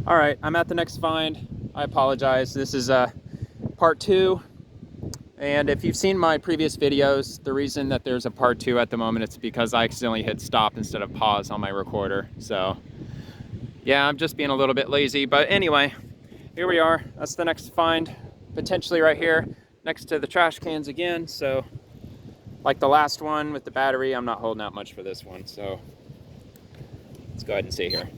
All right, I'm at the next find. I apologize. This is part two. And if you've seen my previous videos, the reason that there's a part two at the moment, it's because I accidentally hit stop instead of pause on my recorder. So yeah, I'm just being a little bit lazy. But anyway, here we are. That's the next find, potentially right here next to the trash cans again. So like the last one with the battery, I'm not holding out much for this one. So let's go ahead and see here.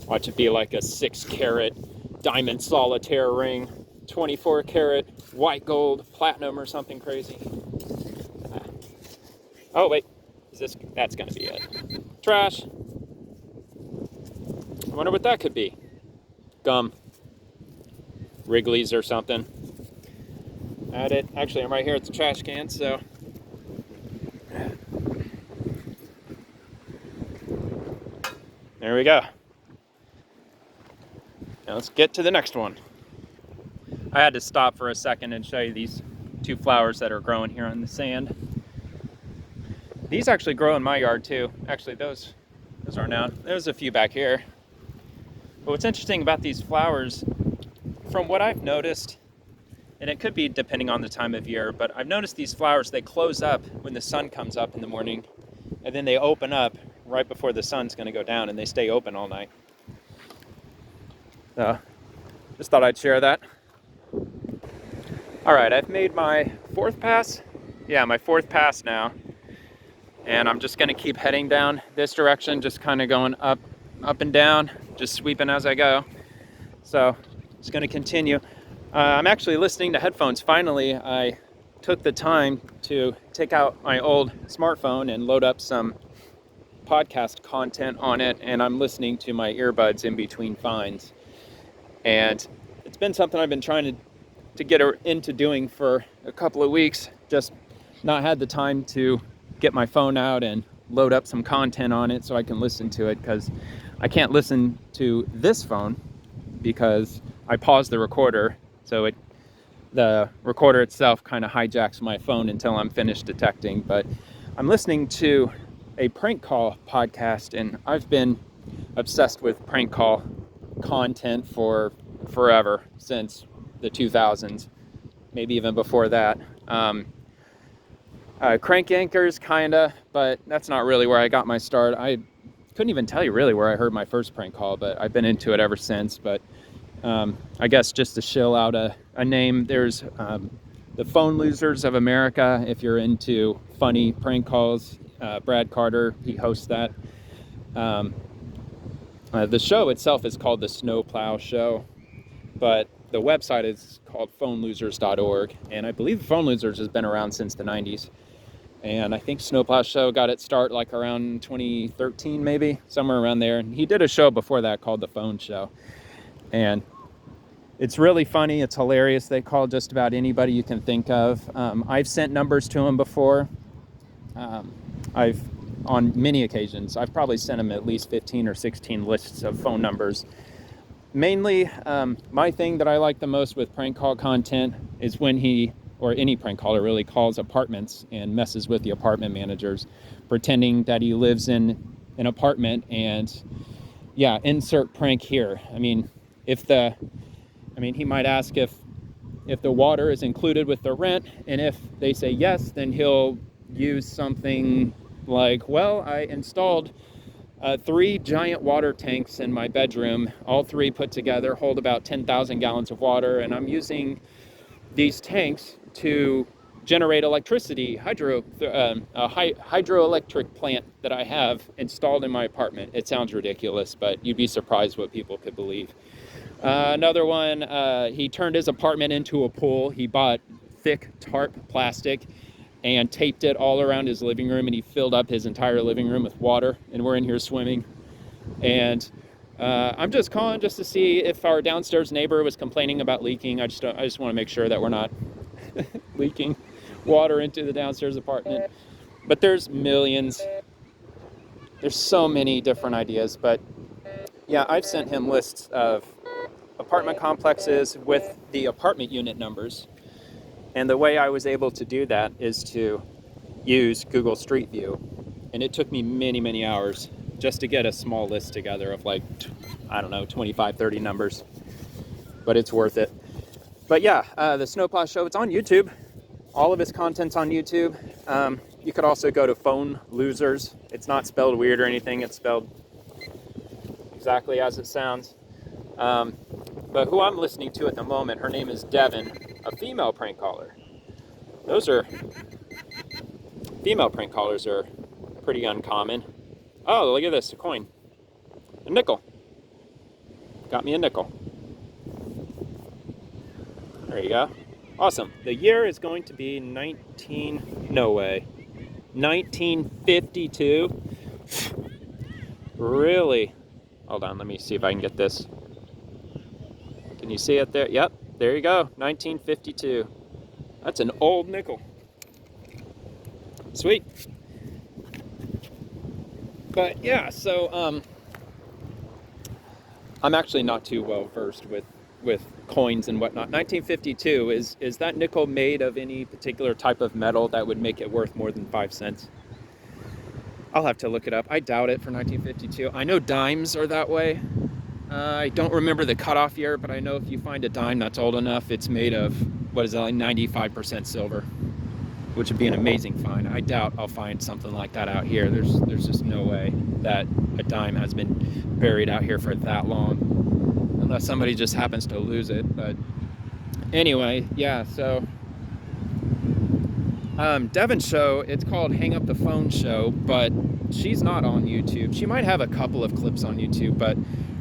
Watch it be like a 6-carat diamond solitaire ring, 24-carat white gold platinum or something crazy. Oh wait, that's gonna be it. Trash. I wonder what that could be. Gum. Wrigley's or something. Add it. Actually, I'm right here at the trash can, so. There we go. Now let's get to the next one. I had to stop for a second and show you these two flowers that are growing here on the sand. These actually grow in my yard too. Actually, those aren't out. There's a few back here. But what's interesting about these flowers, from what I've noticed, and it could be depending on the time of year, but I've noticed these flowers, they close up when the sun comes up in the morning, and then they open up right before the sun's going to go down, and they stay open all night. So, just thought I'd share that. All right, I've made my fourth pass. Yeah, my fourth pass now. And I'm just gonna keep heading down this direction, just kind of going up and down, just sweeping as I go. So, just gonna continue. I'm actually listening to headphones. Finally, I took the time to take out my old smartphone and load up some podcast content on it, and I'm listening to my earbuds in between finds. And it's been something I've been trying to get into doing for a couple of weeks, just not had the time to get my phone out and load up some content on it so I can listen to it, because I can't listen to this phone because I paused the recorder, so the recorder itself kind of hijacks my phone until I'm finished detecting. But I'm listening to a prank call podcast, and I've been obsessed with prank call content for forever, since the 2000s, maybe even before that. Crank anchors, kinda, but that's not really where I got my start. I couldn't even tell you really where I heard my first prank call, but I've been into it ever since. But I guess just to shill out a name, there's the Phone Losers of America, if you're into funny prank calls. Brad Carter, he hosts that. The show itself is called The Snowplow Show, but the website is called phonelosers.org, and I believe Phone Losers has been around since the 90s. And I think Snowplow Show got its start like around 2013, maybe, somewhere around there. And he did a show before that called The Phone Show. And it's really funny. It's hilarious. They call just about anybody you can think of. I've sent numbers to him before. On many occasions, I've probably sent him at least 15 or 16 lists of phone numbers. Mainly, my thing that I like the most with prank call content is when he, or any prank caller really, calls apartments and messes with the apartment managers, pretending that he lives in an apartment. And yeah, insert prank here. I mean, he might ask if the water is included with the rent, and if they say yes, then he'll use something like, well, I installed 3 giant water tanks in my bedroom. All 3 put together hold about 10,000 gallons of water, and I'm using these tanks to generate electricity, hydroelectric plant that I have installed in my apartment. It sounds ridiculous, but you'd be surprised what people could believe. Another one, he turned his apartment into a pool. He bought thick tarp plastic and taped it all around his living room, and he filled up his entire living room with water, and we're in here swimming. And I'm just calling just to see if our downstairs neighbor was complaining about leaking. I just want to make sure that we're not leaking water into the downstairs apartment. But there's millions. There's so many different ideas. But yeah, I've sent him lists of apartment complexes with the apartment unit numbers. And the way I was able to do that is to use Google Street View. And it took me many, many hours just to get a small list together of like, I don't know, 25, 30 numbers. But it's worth it. But yeah, the Snowplow Show, it's on YouTube. All of his content's on YouTube. You could also go to Phone Losers. It's not spelled weird or anything. It's spelled exactly as it sounds. But who I'm listening to at the moment, her name is Devin, a female prank caller. Female prank callers are pretty uncommon. Oh, look at this, a coin. A nickel. Got me a nickel. There you go. Awesome. The year is going to be 1952. Really? Hold on, let me see if I can get this. Can you see it there? Yep, there you go. 1952. That's an old nickel. Sweet. But yeah, so I'm actually not too well versed with coins and whatnot. 1952, is that nickel made of any particular type of metal that would make it worth more than 5 cents? I'll have to look it up. I doubt it for 1952. I know dimes are that way. I don't remember the cutoff year, but I know if you find a dime that's old enough, it's made of, what is it, like 95% silver, which would be an amazing find. I doubt I'll find something like that out here. There's just no way that a dime has been buried out here for that long, unless somebody just happens to lose it. But anyway, yeah, so Devin's show, it's called Hang Up the Phone Show, but she's not on YouTube. She might have a couple of clips on YouTube, but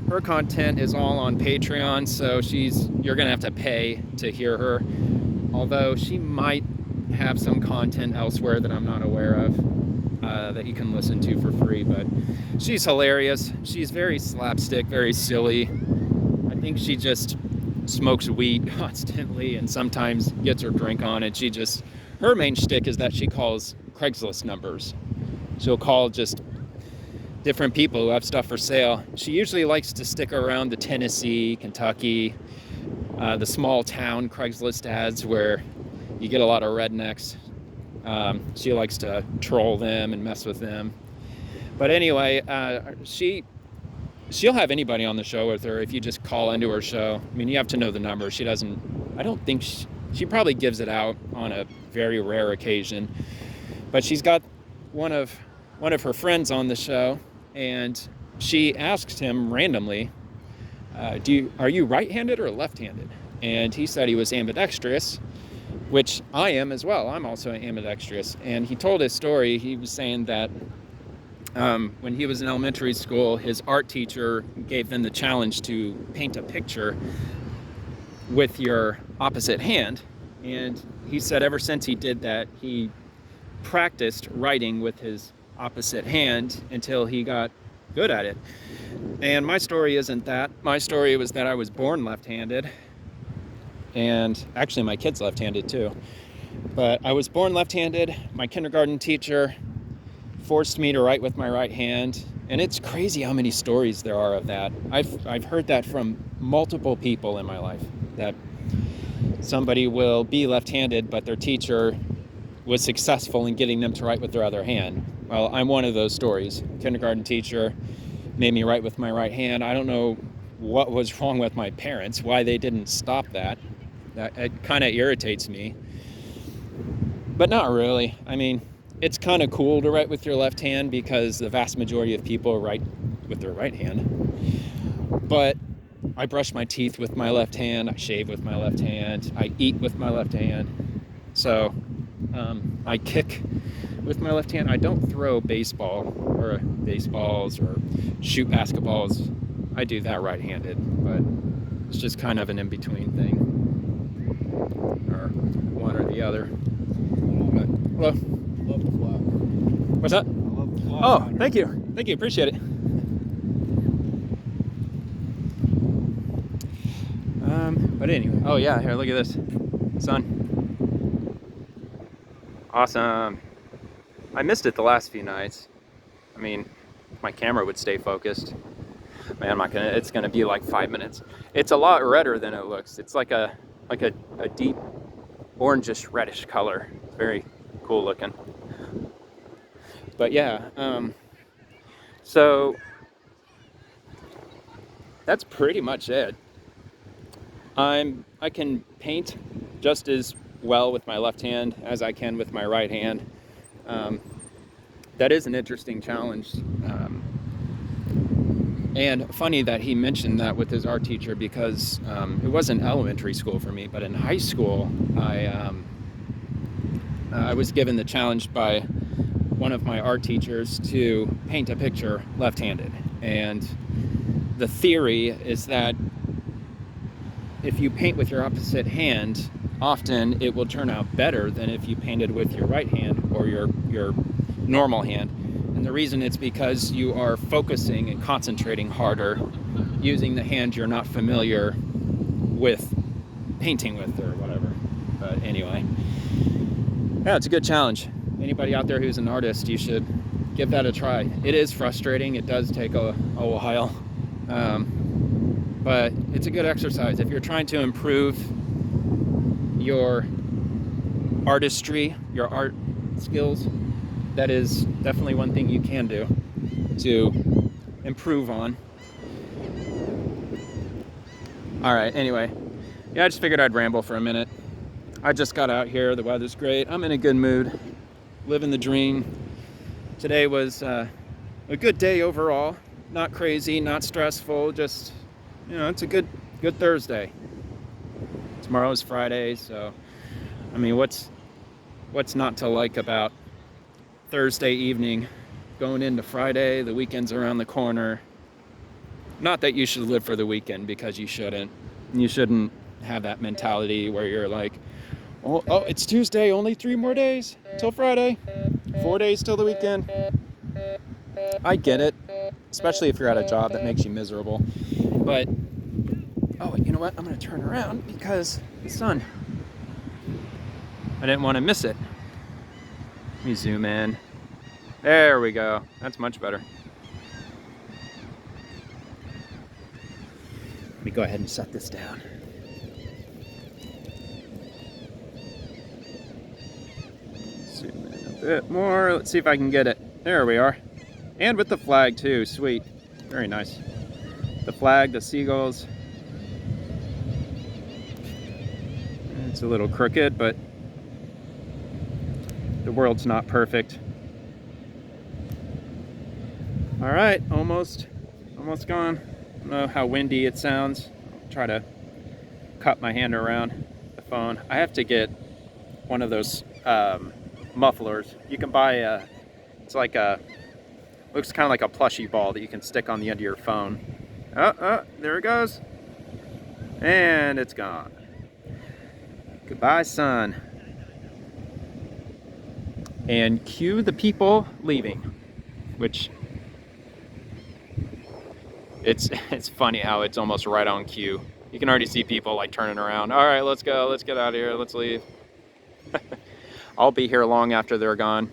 her content is all on Patreon, so you're gonna have to pay to hear her. Although she might have some content elsewhere that I'm not aware of that you can listen to for free, but she's hilarious. She's very slapstick, very silly. I think she just smokes weed constantly and sometimes gets her drink on, and her main shtick is that she calls Craigslist numbers. She'll call just different people who have stuff for sale. She usually likes to stick around the Tennessee, Kentucky, the small town Craigslist ads where you get a lot of rednecks. She likes to troll them and mess with them. But anyway, she'll have anybody on the show with her if you just call into her show. I mean, you have to know the number. I don't think she probably gives it out on a very rare occasion. But she's got one of her friends on the show, and she asked him randomly, are you right-handed or left-handed? And he said he was ambidextrous, which I am as well. I'm also ambidextrous. And he told his story. He was saying that when he was in elementary school, his art teacher gave them the challenge to paint a picture with your opposite hand. And he said ever since he did that, he practiced writing with his opposite hand until he got good at it. And my story isn't that. My story was that I was born left-handed, and actually my kid's left-handed too. But I was born left-handed. My kindergarten teacher forced me to write with my right hand, and it's crazy how many stories there are of that. I've heard that from multiple people in my life, that somebody will be left-handed, but their teacher was successful in getting them to write with their other hand. Well, I'm one of those stories. Kindergarten teacher made me write with my right hand. I don't know what was wrong with my parents, why they didn't stop that. It kind of irritates me. But not really. I mean, it's kind of cool to write with your left hand because the vast majority of people write with their right hand. But I brush my teeth with my left hand, I shave with my left hand, I eat with my left hand. So I kick with my left hand. I don't throw baseballs or shoot basketballs. I do that right-handed, but it's just kind of an in-between thing, or one or the other. But, hello. Love the flag. What's that? I love the flag. Oh, thank you, appreciate it. But anyway, oh yeah, here, look at this, sun. Awesome. I missed it the last few nights. I mean, if my camera would stay focused. Man, it's gonna be like 5 minutes. It's a lot redder than it looks. It's like a deep orangish reddish color. It's very cool looking. But yeah, So that's pretty much it. I can paint just as well with my left hand as I can with my right hand. That is an interesting challenge. And funny that he mentioned that with his art teacher, because it wasn't elementary school for me, but in high school, I was given the challenge by one of my art teachers to paint a picture left-handed. And the theory is that if you paint with your opposite hand, often it will turn out better than if you painted with your right hand or your normal hand. And the reason it's because you are focusing and concentrating harder using the hand you're not familiar with painting with or whatever. But anyway, yeah, it's a good challenge. Anybody out there who's an artist, you should give that a try. It is frustrating. It does take a while. But it's a good exercise. If you're trying to improve your artistry, your art skills, that is definitely one thing you can do to improve on. All right, anyway. Yeah, I just figured I'd ramble for a minute. I just got out here. The weather's great. I'm in a good mood. Living the dream. Today was a good day overall. Not crazy, not stressful, just, it's a good Thursday. Tomorrow is Friday, so I mean, what's not to like about Thursday evening going into Friday? The weekend's around the corner. Not that you should live for the weekend, because you shouldn't. You shouldn't have that mentality where you're like, oh, it's Tuesday, only 3 more days till Friday, 4 days till the weekend. I get it, especially if you're at a job that makes you miserable. But, oh, you know what? I'm going to turn around because the sun. I didn't want to miss it. Let me zoom in. There we go. That's much better. Let me go ahead and set this down. Zoom in a bit more. Let's see if I can get it. There we are. And with the flag too. Sweet. Very nice. The flag, the seagulls. It's a little crooked, but the world's not perfect. All right, almost gone. I don't know how windy it sounds. I'll try to cut my hand around the phone. I have to get one of those mufflers. You can buy it's like looks kind of like a plushy ball that you can stick on the end of your phone. Oh, there it goes. And it's gone. Goodbye, sun. And cue the people leaving, which it's funny how it's almost right on cue. You can already see people like turning around. All right, let's go. Let's get out of here. Let's leave. I'll be here long after they're gone.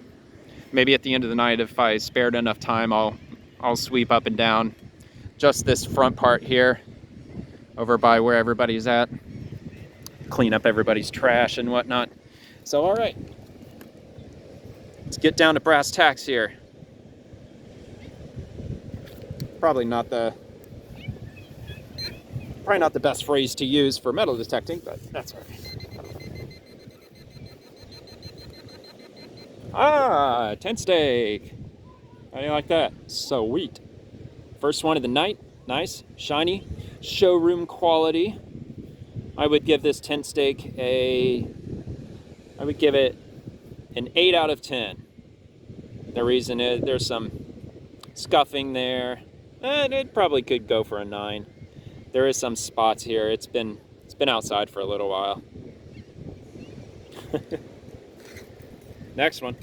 Maybe at the end of the night, if I spared enough time, I'll sweep up and down just this front part here over by where everybody's at. Clean up everybody's trash and whatnot. So, all right. Let's get down to brass tacks here. Probably not the best phrase to use for metal detecting, but that's all right. Tent stake. How do you like that? Sweet. First one of the night. Nice, shiny, showroom quality. I would give this tent stake I would give it an 8 out of 10. The reason is there's some scuffing there, and it probably could go for a 9. There is some spots here. It's been outside for a little while. Next one.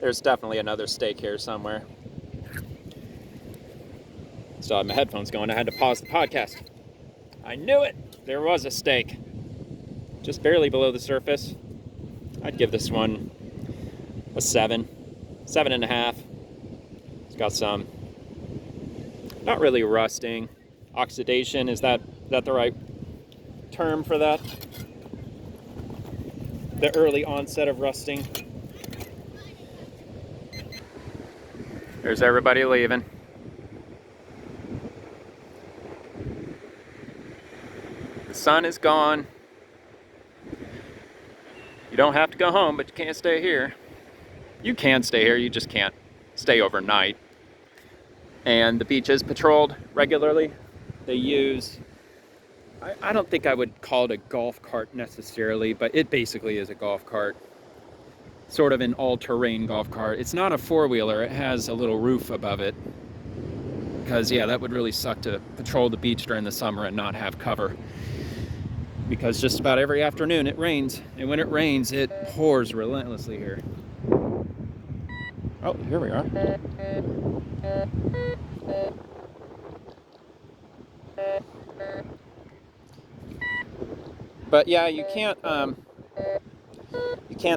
There's definitely another stake here somewhere. Still had my headphones going. I had to pause the podcast. I knew it. There was a stake. Just barely below the surface. I'd give this one a 7. 7.5. It's got some, not really rusting. Oxidation, is that the right term for that? The early onset of rusting. There's everybody leaving. The sun is gone. You don't have to go home, but you can't stay here. You can stay here, you just can't stay overnight. And the beach is patrolled regularly. They use, I don't think I would call it a golf cart necessarily, but it basically is a golf cart. Sort of an all-terrain golf cart. It's not a four-wheeler, it has a little roof above it. Because yeah, that would really suck to patrol the beach during the summer and not have cover. Because just about every afternoon it rains, and when it rains, it pours relentlessly here. Oh, here we are. But yeah, you can't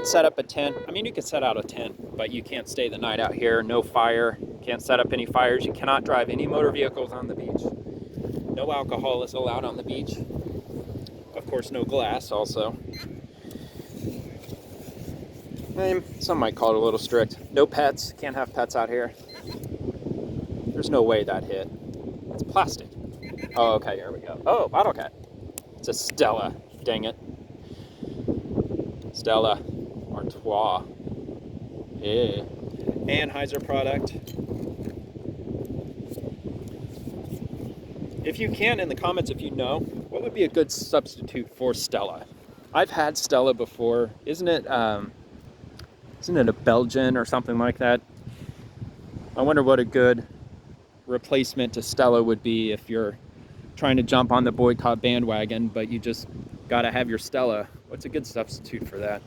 set up a tent. I mean, you can set out a tent, but you can't stay the night out here. No fire. Can't set up any fires. You cannot drive any motor vehicles on the beach. No alcohol is allowed on the beach. Of course, no glass also. Some might call it a little strict. No pets. Can't have pets out here. There's no way that hit. It's plastic. Oh, okay, here we go. Oh, bottle cat. It's a Stella. Dang it. Stella Artois. Yeah. Anheuser product. If you can, in the comments, if you know, what would be a good substitute for Stella? I've had Stella before. Isn't it a Belgian or something like that? I wonder what a good replacement to Stella would be if you're trying to jump on the boycott bandwagon, but you just gotta have your Stella. What's a good substitute for that?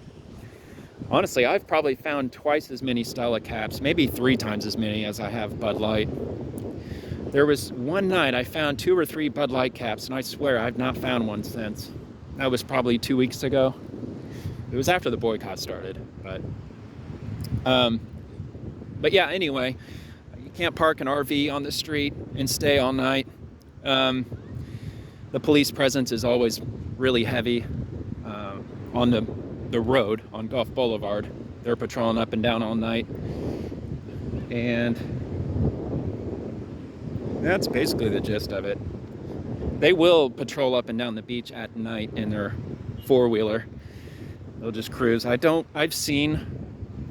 Honestly, I've probably found twice as many Stella caps, maybe 3 times as many as I have Bud Light. There was one night I found 2 or 3 Bud Light caps, and I swear I've not found one since. That was probably 2 weeks ago. It was after the boycott started, but yeah, anyway, you can't park an RV on the street and stay all night. The police presence is always really heavy on the road on Gulf Boulevard. They're patrolling up and down all night, and that's basically the gist of it. They will patrol up and down the beach at night in their 4-wheeler. They'll just cruise. I've seen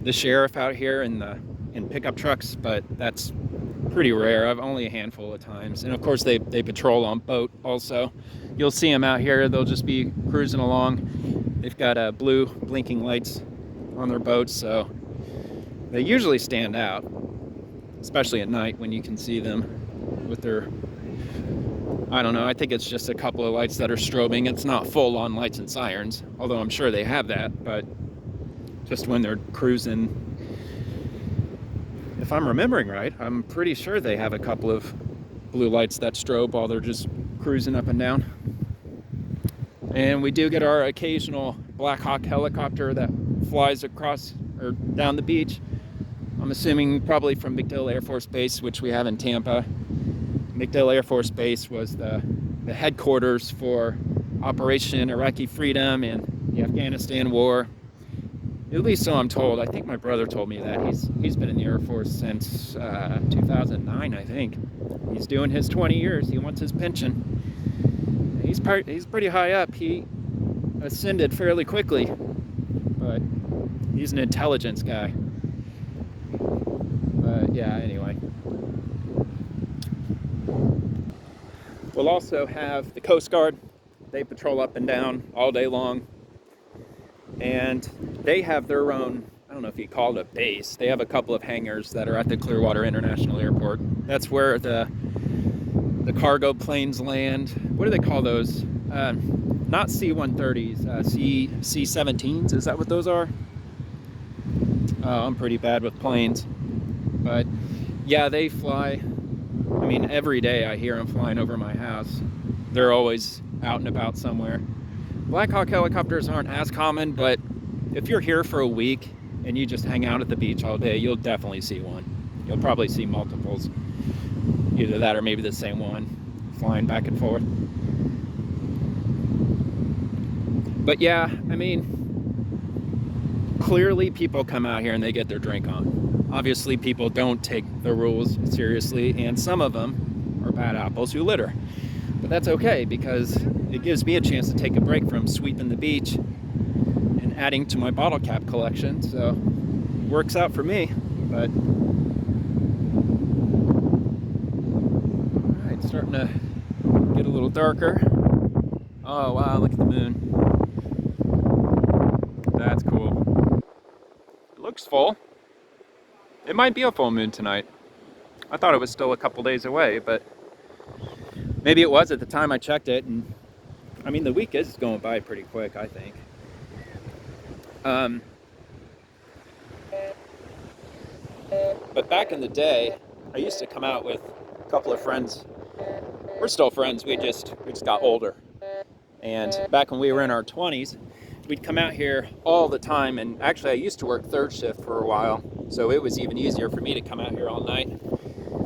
the sheriff out here in pickup trucks, but that's pretty rare. I've only a handful of times. And of course they patrol on boat also. You'll see them out here. They'll just be cruising along. They've got blue blinking lights on their boats, so they usually stand out, especially at night when you can see them with their, I don't know, I think it's just a couple of lights that are strobing. It's not full on lights and sirens, although I'm sure they have that, but just when they're cruising. If I'm remembering right, I'm pretty sure they have a couple of blue lights that strobe while they're just cruising up and down. And we do get our occasional Black Hawk helicopter that flies across or down the beach. I'm assuming probably from MacDill Air Force Base, which we have in Tampa. MacDill Air Force Base was the headquarters for Operation Iraqi Freedom and the Afghanistan War. At least so I'm told. I think my brother told me that. He's been in the Air Force since 2009, I think. He's doing his 20 years. He wants his pension. He's pretty high up. He ascended fairly quickly, but he's an intelligence guy. But yeah, anyway. We'll also have the Coast Guard. They patrol up and down all day long. And they have their own, I don't know if you call it a base. They have a couple of hangars that are at the Clearwater International Airport. That's where the cargo planes land. What do they call those? Not C-130s, C-17s. Is that what those are? I'm pretty bad with planes. But yeah, they fly. I mean, every day I hear them flying over my house. They're always out and about somewhere. Black Hawk helicopters aren't as common, but if you're here for a week and you just hang out at the beach all day, you'll definitely see one. You'll probably see multiples. Either that or maybe the same one flying back and forth. But yeah, I mean, clearly people come out here and they get their drink on. Obviously, people don't take the rules seriously, and some of them are bad apples who litter. But that's okay, because it gives me a chance to take a break from sweeping the beach and adding to my bottle cap collection. So it works out for me. But all right, it's starting to get a little darker. Oh wow, look at the moon. That's cool. It looks full. It might be a full moon tonight. I thought it was still a couple days away, but maybe it was at the time I checked it. And I mean, the week is going by pretty quick, I think. But back in the day, I used to come out with a couple of friends. We're still friends, we just got older. And back when we were in our 20s, we'd come out here all the time. And actually, I used to work third shift for a while, so it was even easier for me to come out here all night.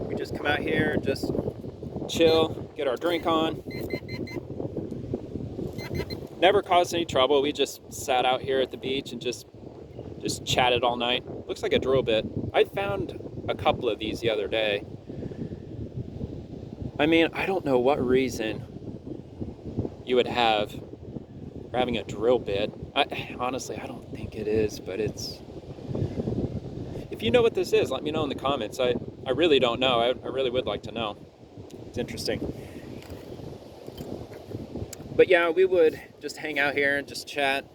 We just come out here, just chill, get our drink on. Never caused any trouble. We just sat out here at the beach and just chatted all night. Looks like a drill bit. I found a couple of these the other day. I mean, I don't know what reason you would have for having a drill bit. Honestly, I don't think it is, but it's... If you know what this is, let me know in the comments. I really don't know. I really would like to know. It's interesting. But yeah, we would just hang out here and just chat.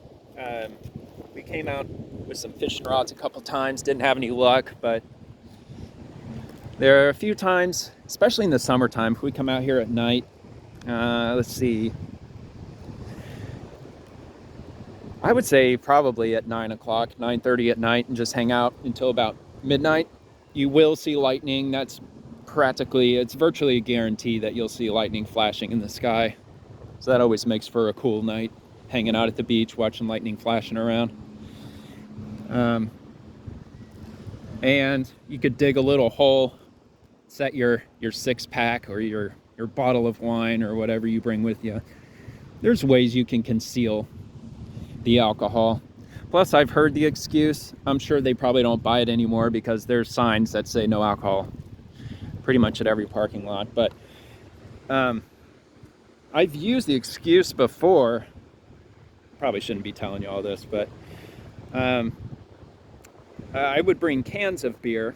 We came out with some fishing rods a couple times, didn't have any luck, but there are a few times, especially in the summertime, if we come out here at night. Let's see. I would say probably at 9 o'clock, 9:30 at night, and just hang out until about midnight. You will see lightning. It's virtually a guarantee that you'll see lightning flashing in the sky. So that always makes for a cool night, hanging out at the beach, watching lightning flashing around. And you could dig a little hole, set your 6-pack or your bottle of wine or whatever you bring with you. There's ways you can conceal the alcohol. Plus, I've heard the excuse. I'm sure they probably don't buy it anymore because there's signs that say no alcohol pretty much at every parking lot. But I've used the excuse before. Probably shouldn't be telling you all this, but I would bring cans of beer,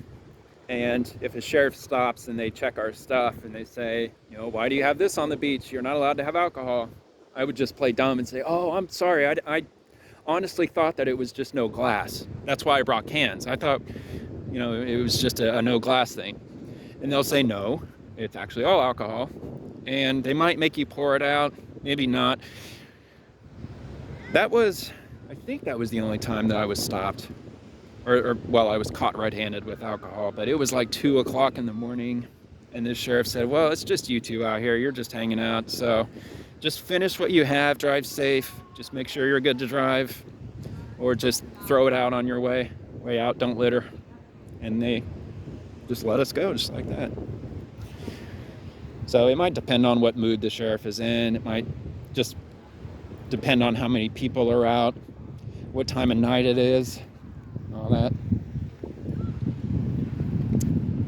and if a sheriff stops and they check our stuff and they say, you know, why do you have this on the beach? You're not allowed to have alcohol. I would just play dumb and say, oh, I'm sorry. I honestly thought that it was just no glass. That's why I brought cans. I thought, you know, it was just a no glass thing. And they'll say, no, it's actually all alcohol. And they might make you pour it out, maybe not. I think that was the only time that I was stopped. Well, I was caught red-handed with alcohol, but it was like 2 o'clock in the morning. And the sheriff said, well, it's just you two out here. You're just hanging out. So just finish what you have, drive safe. Just make sure you're good to drive, or just throw it out on your way out, don't litter. And they just let us go just like that. So it might depend on what mood the sheriff is in. It might just depend on how many people are out, what time of night it is, all that.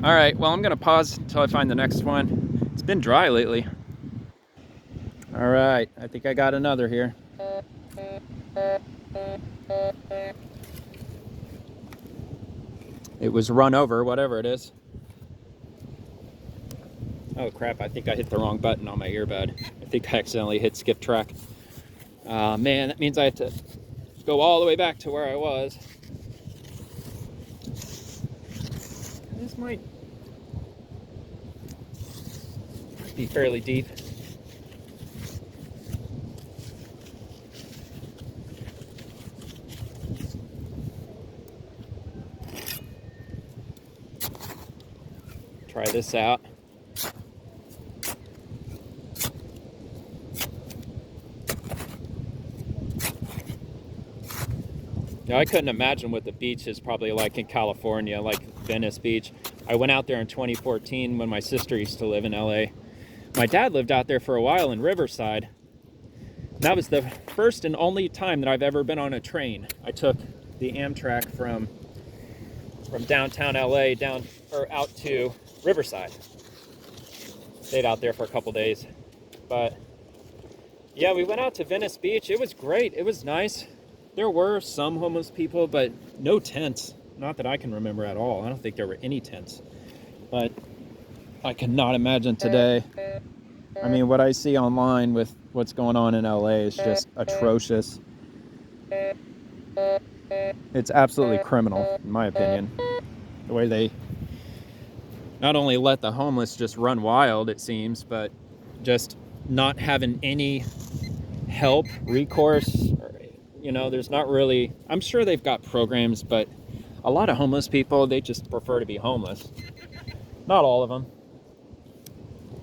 All right, well, I'm gonna pause until I find the next one. It's been dry lately. All right, I think I got another here. It was run over, whatever it is. Oh crap, I think I hit the wrong button on my earbud. I think I accidentally hit skip track. Man, that means I have to go all the way back to where I was. This might be fairly deep. Try this out. Now, I couldn't imagine what the beach is probably like in California, like Venice Beach. I went out there in 2014 when my sister used to live in LA. My dad lived out there for a while in Riverside. That was the first and only time that I've ever been on a train. I took the Amtrak from from downtown LA down or out to Riverside. Stayed out there for a couple days. But yeah, we went out to Venice Beach. It was great. It was nice. There were some homeless people, but no tents. Not that I can remember at all. I don't think there were any tents. But I cannot imagine today. I mean, what I see online with what's going on in LA is just atrocious. It's absolutely criminal, in my opinion. The way they not only let the homeless just run wild, it seems, but just not having any help, recourse. You know, there's not really, I'm sure they've got programs, but a lot of homeless people, they just prefer to be homeless. Not all of them.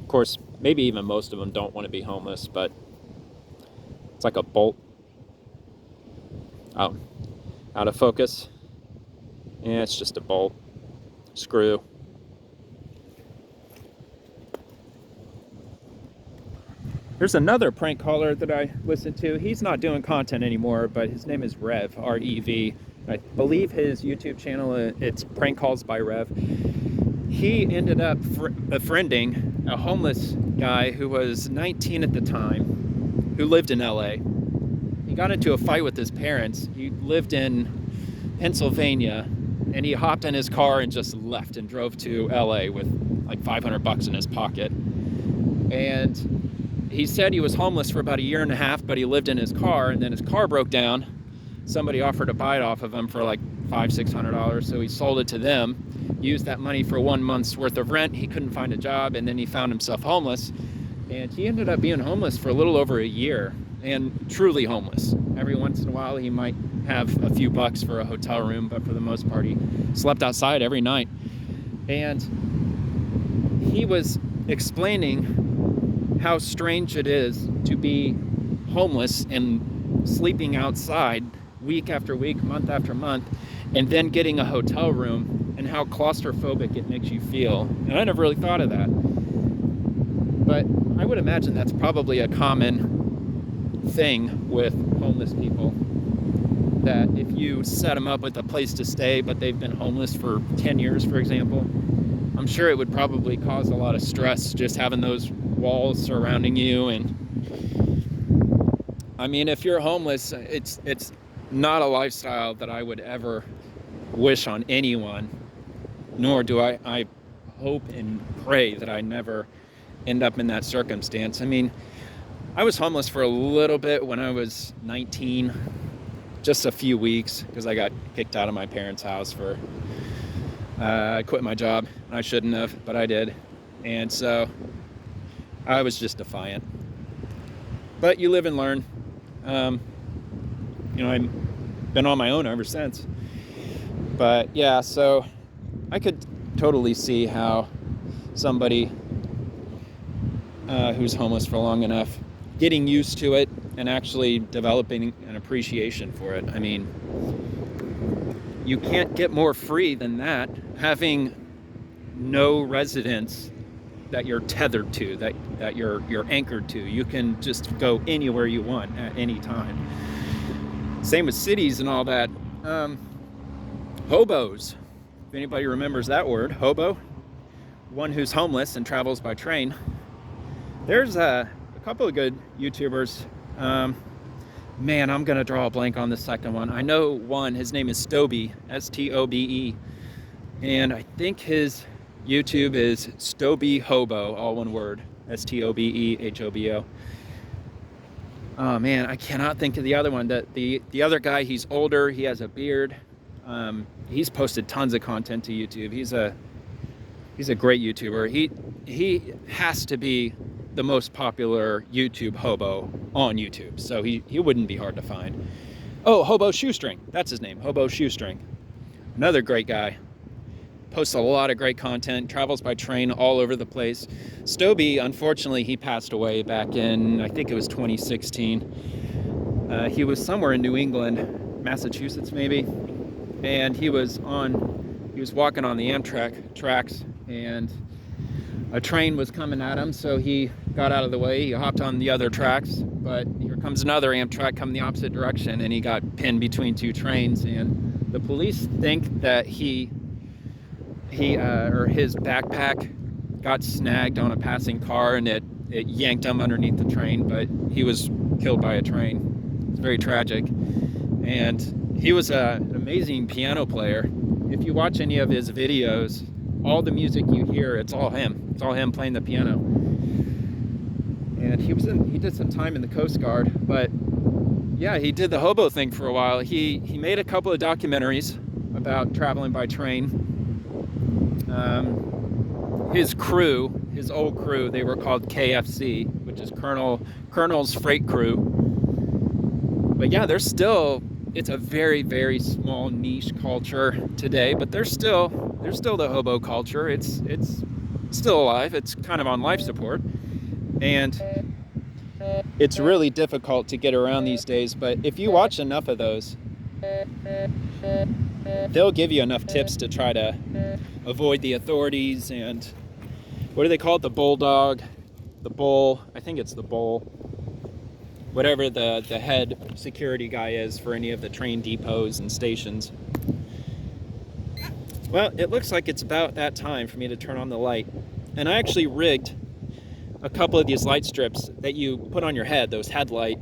Of course, maybe even most of them don't want to be homeless, but it's like a bolt. Oh, out of focus. Yeah, it's just a bolt. Screw. There's another prank caller that I listened to. He's not doing content anymore, but his name is Rev, R-E-V. I believe his YouTube channel, it's Prank Calls by Rev. He ended up befriending a homeless guy who was 19 at the time, who lived in LA. He got into a fight with his parents. He lived in Pennsylvania, and he hopped in his car and just left and drove to LA with like $500 in his pocket. And he said he was homeless for about a year and a half, but he lived in his car, and then his car broke down. Somebody offered to buy it off of him for like $500-600, so he sold it to them, used that money for 1 month's worth of rent. He couldn't find a job, and then he found himself homeless, and he ended up being homeless for a little over a year, and truly homeless. Every once in a while, he might have a few bucks for a hotel room, but for the most part, he slept outside every night. And he was explaining how strange it is to be homeless and sleeping outside week after week, month after month, and then getting a hotel room, and how claustrophobic it makes you feel. And I never really thought of that. But I would imagine that's probably a common thing with homeless people, that if you set them up with a place to stay, but they've been homeless for 10 years, for example, I'm sure it would probably cause a lot of stress just having those walls surrounding you. And I mean, if you're homeless, it's not a lifestyle that I would ever wish on anyone, nor do I hope and pray that I never end up in that circumstance. I mean, I was homeless for a little bit when I was 19, just a few weeks, because I got kicked out of my parents' house for I quit my job. I shouldn't have, but I did. And so I was just defiant. But you live and learn. You know, I've been on my own ever since. But yeah, so I could totally see how somebody who's homeless for long enough, getting used to it and actually developing an appreciation for it. I mean, you can't get more free than that, having no residence that you're tethered to, that you're anchored to. You can just go anywhere you want at any time. Same with cities and all that. Hobos, if anybody remembers that word, hobo, one who's homeless and travels by train. There's a couple of good YouTubers. Man, I'm gonna draw a blank on the second one. I know one, his name is Stobe, S-T-O-B-E, and I think his YouTube is Stobe Hobo, all one word, S-T-O-B-E-H-O-B-O. Oh man, I cannot think of the other one. The other guy, he's older, he has a beard. He's posted tons of content to YouTube. He's a great YouTuber. He has to be the most popular YouTube hobo on YouTube, so he wouldn't be hard to find. Oh, Hobo Shoestring, that's his name, Hobo Shoestring. Another great guy. Posts a lot of great content, travels by train all over the place. Stobe, unfortunately, he passed away back in, I think it was 2016. He was somewhere in New England, Massachusetts maybe, and he was walking on the Amtrak tracks, and a train was coming at him, so he got out of the way. He hopped on the other tracks, but here comes another Amtrak coming the opposite direction, and he got pinned between two trains. And the police think that he his backpack got snagged on a passing car, and it yanked him underneath the train, but he was killed by a train. It's very tragic. And he was an amazing piano player. If you watch any of his videos, all the music you hear, it's all him. It's all him playing the piano. And he did some time in the Coast Guard, but yeah, he did the hobo thing for a while. He made a couple of documentaries about traveling by train. His crew, his old crew, they were called KFC, which is Colonel's Freight Crew. But yeah, it's a very, very small niche culture today, but there's still the hobo culture. It's still alive. It's kind of on life support. And it's really difficult to get around these days, but if you watch enough of those, they'll give you enough tips to try to avoid the authorities. And what do they call it? The bulldog, the bull. I think it's the bull. Whatever the head security guy is for any of the train depots and stations. Well, it looks like it's about that time for me to turn on the light. And I actually rigged a couple of these light strips that you put on your head, those headlight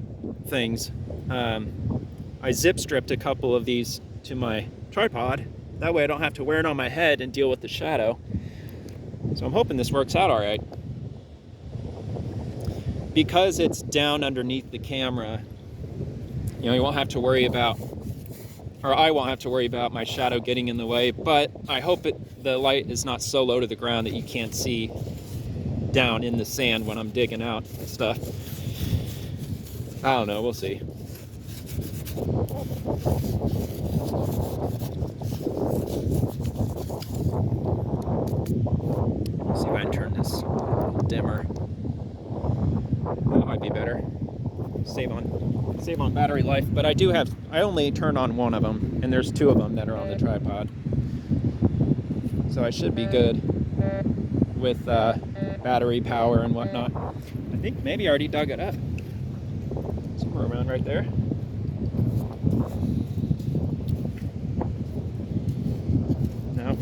things. I zip stripped a couple of these to my tripod. That way I don't have to wear it on my head and deal with the shadow. So I'm hoping this works out all right. Because it's down underneath the camera, you won't have to worry about, or I won't have to worry about my shadow getting in the way, but I hope the light is not so low to the ground that you can't see down in the sand when I'm digging out stuff. I don't know, we'll see. Let's see if I can turn this dimmer. That might be better. Save on battery life, but I only turned on one of them, and there's two of them that are on the tripod. So I should be good with battery power and whatnot. I think maybe I already dug it up. Somewhere around right there. No.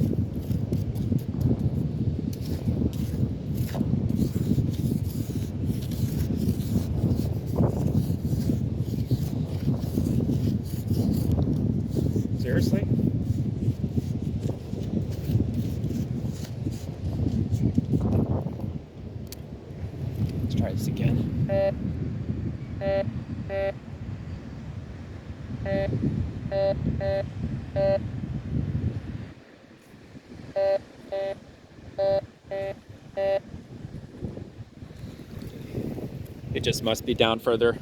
Seriously? Let's try this again. It just must be down further.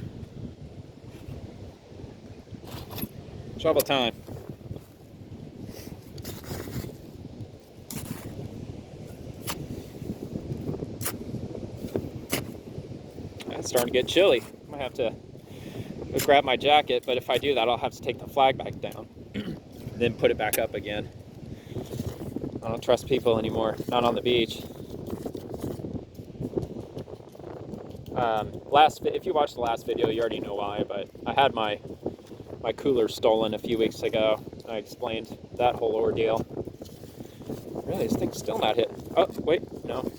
Shovel time. It's starting to get chilly. I might have to go grab my jacket, but if I do that, I'll have to take the flag back down, then put it back up again. I don't trust people anymore, not on the beach. If you watched the last video, you already know why, but I had my cooler stolen a few weeks ago. I explained that whole ordeal. Really, this thing's still not hit. Oh, wait, no.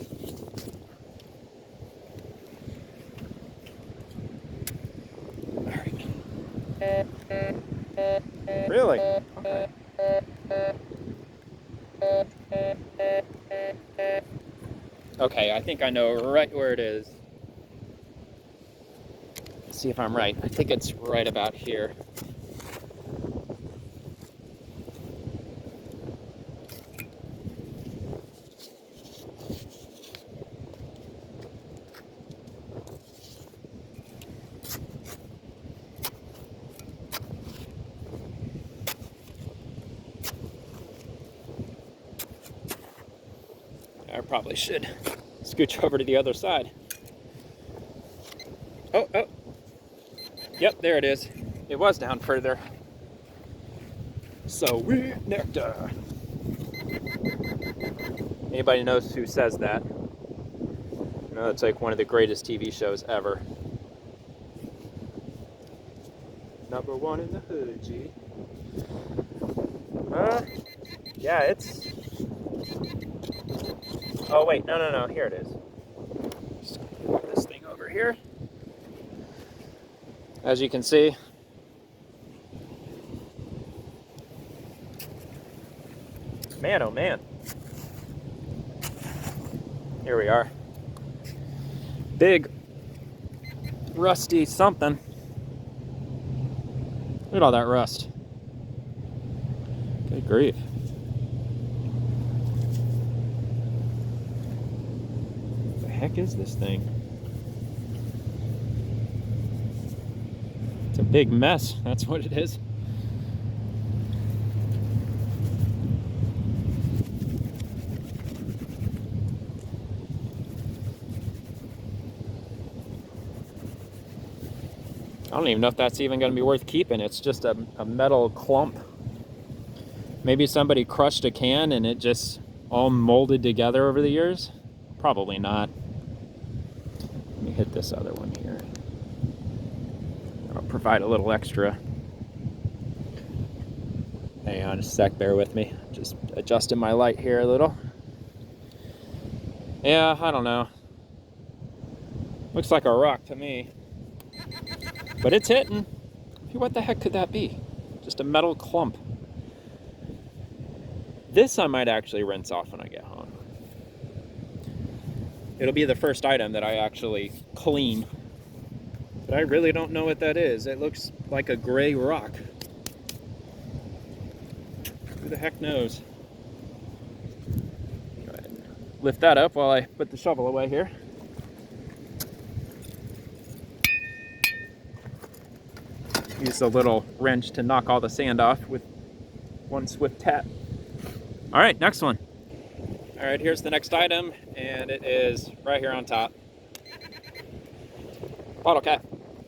All right. Really? Okay. Okay, I think I know right where it is. Let's see if I'm right. I think it's right about here. I probably should scooch over to the other side. Oh. Yep, there it is. It was down further. Sweet nectar. Anybody knows who says that? You know, it's like one of the greatest TV shows ever. Number one in the hood, G. Yeah, it's Oh wait, no, here it is. Just put this thing over here. As you can see, man, oh man. Here we are. Big, rusty something. Look at all that rust. Good grief. What the heck is this thing? It's a big mess, that's what it is. I don't even know if that's even going to be worth keeping. It's just a metal clump. Maybe somebody crushed a can and it just all molded together over the years? Probably not. Let me hit this other one here. I'll provide a little extra. Hang on a sec, bear with me. Just adjusting my light here a little. Yeah, I don't know. Looks like a rock to me. But it's hitting. What the heck could that be? Just a metal clump. This I might actually rinse off when I get home. It'll be the first item that I actually clean. But I really don't know what that is. It looks like a gray rock. Who the heck knows? Go ahead and lift that up while I put the shovel away here. Use the little wrench to knock all the sand off with one swift tap. All right, next one. All right, here's the next item, and it is right here on top. Bottle cap.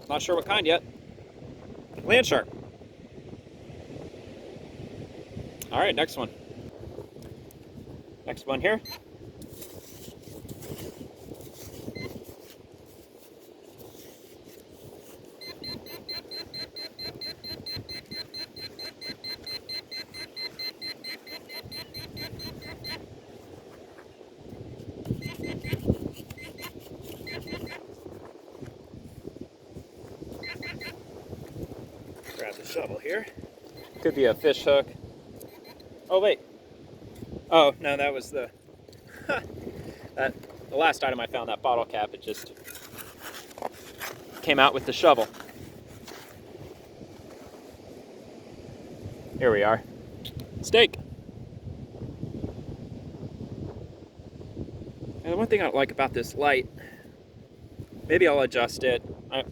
Not sure what kind yet. Land shark. All right, next one. Next one here. Grab the shovel here. Could be a fish hook. Oh wait. Oh no, that was the the last item I found. That bottle cap. It just came out with the shovel. Here we are. Steak. And the one thing I like about this light, maybe I'll adjust it. I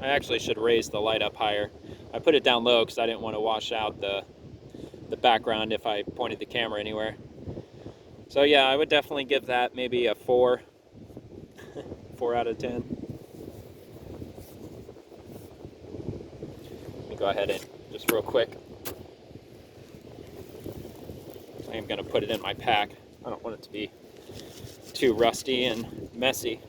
actually should raise the light up higher. I put it down low because I didn't want to wash out the background if I pointed the camera anywhere. So yeah, I would definitely give that maybe a 4. 4 out of 10. Let me go ahead and just real quick. I am going to put it in my pack. I don't want it to be too rusty and messy.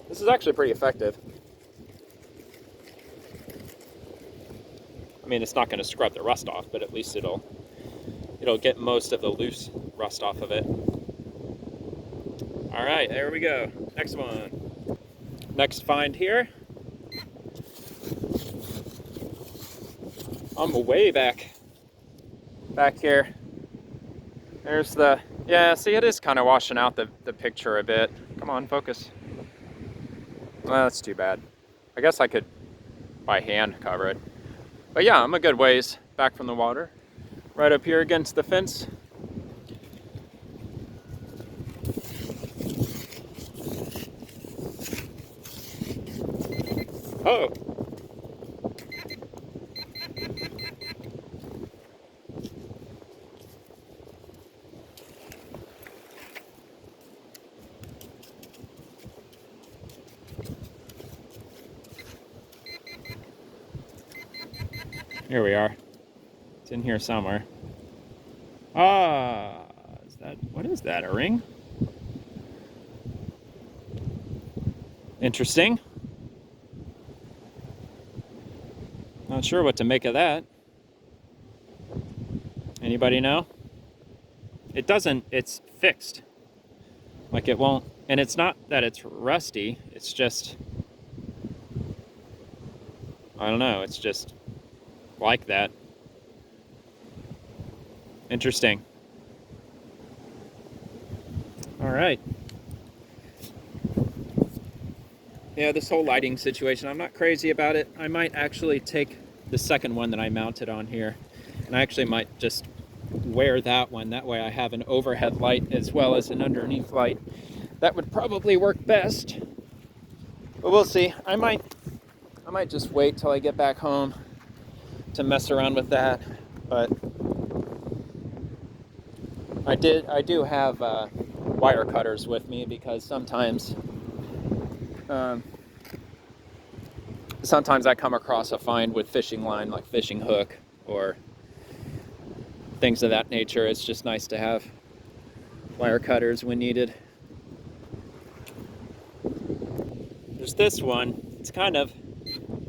This is actually pretty effective. I mean, it's not going to scrub the rust off, but at least it'll get most of the loose rust off of it. All right, there we go. Next one. Next find here. I'm way back here. There's the, yeah, see, it is kind of washing out the picture a bit. Come on, focus. Well, that's too bad. I guess I could, by hand, cover it. But yeah, I'm a good ways back from the water. Right up here against the fence. Oh! Here we are. It's in here somewhere. Ah, is that What is that, a ring? Interesting. Not sure what to make of that. Anybody know? It doesn't, it's fixed. Like it won't, and it's not that it's rusty, it's just, I don't know, it's just like that. Interesting. All right. Yeah, this whole lighting situation, I'm not crazy about it. I might actually take the second one that I mounted on here, and I actually might just wear that one. That way I have an overhead light as well as an underneath light. That would probably work best, but we'll see. I might just wait till I get back home to mess around with that. But I do have wire cutters with me because sometimes I come across a find with fishing line, like fishing hook or things of that nature. It's just nice to have wire cutters when needed. There's this one. It's kind of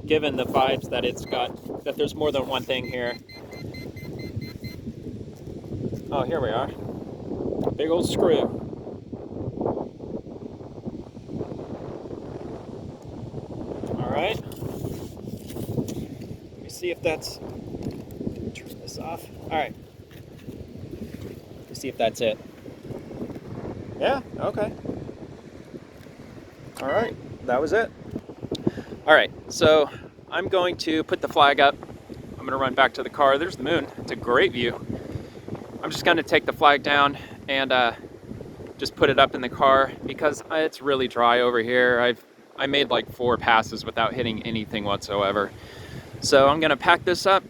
given the vibes that there's more than one thing here. Oh, here we are. Big old screw. All right. Let me see if that's, turn this off. All right. Let's see if that's it. Yeah, okay. All right, that was it. All right, so I'm going to put the flag up. I'm gonna run back to the car. There's the moon. It's a great view. I'm just gonna take the flag down and just put it up in the car because it's really dry over here. I made like 4 passes without hitting anything whatsoever. So I'm gonna pack this up,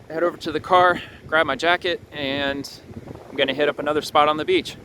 head over to the car, grab my jacket, and I'm gonna hit up another spot on the beach.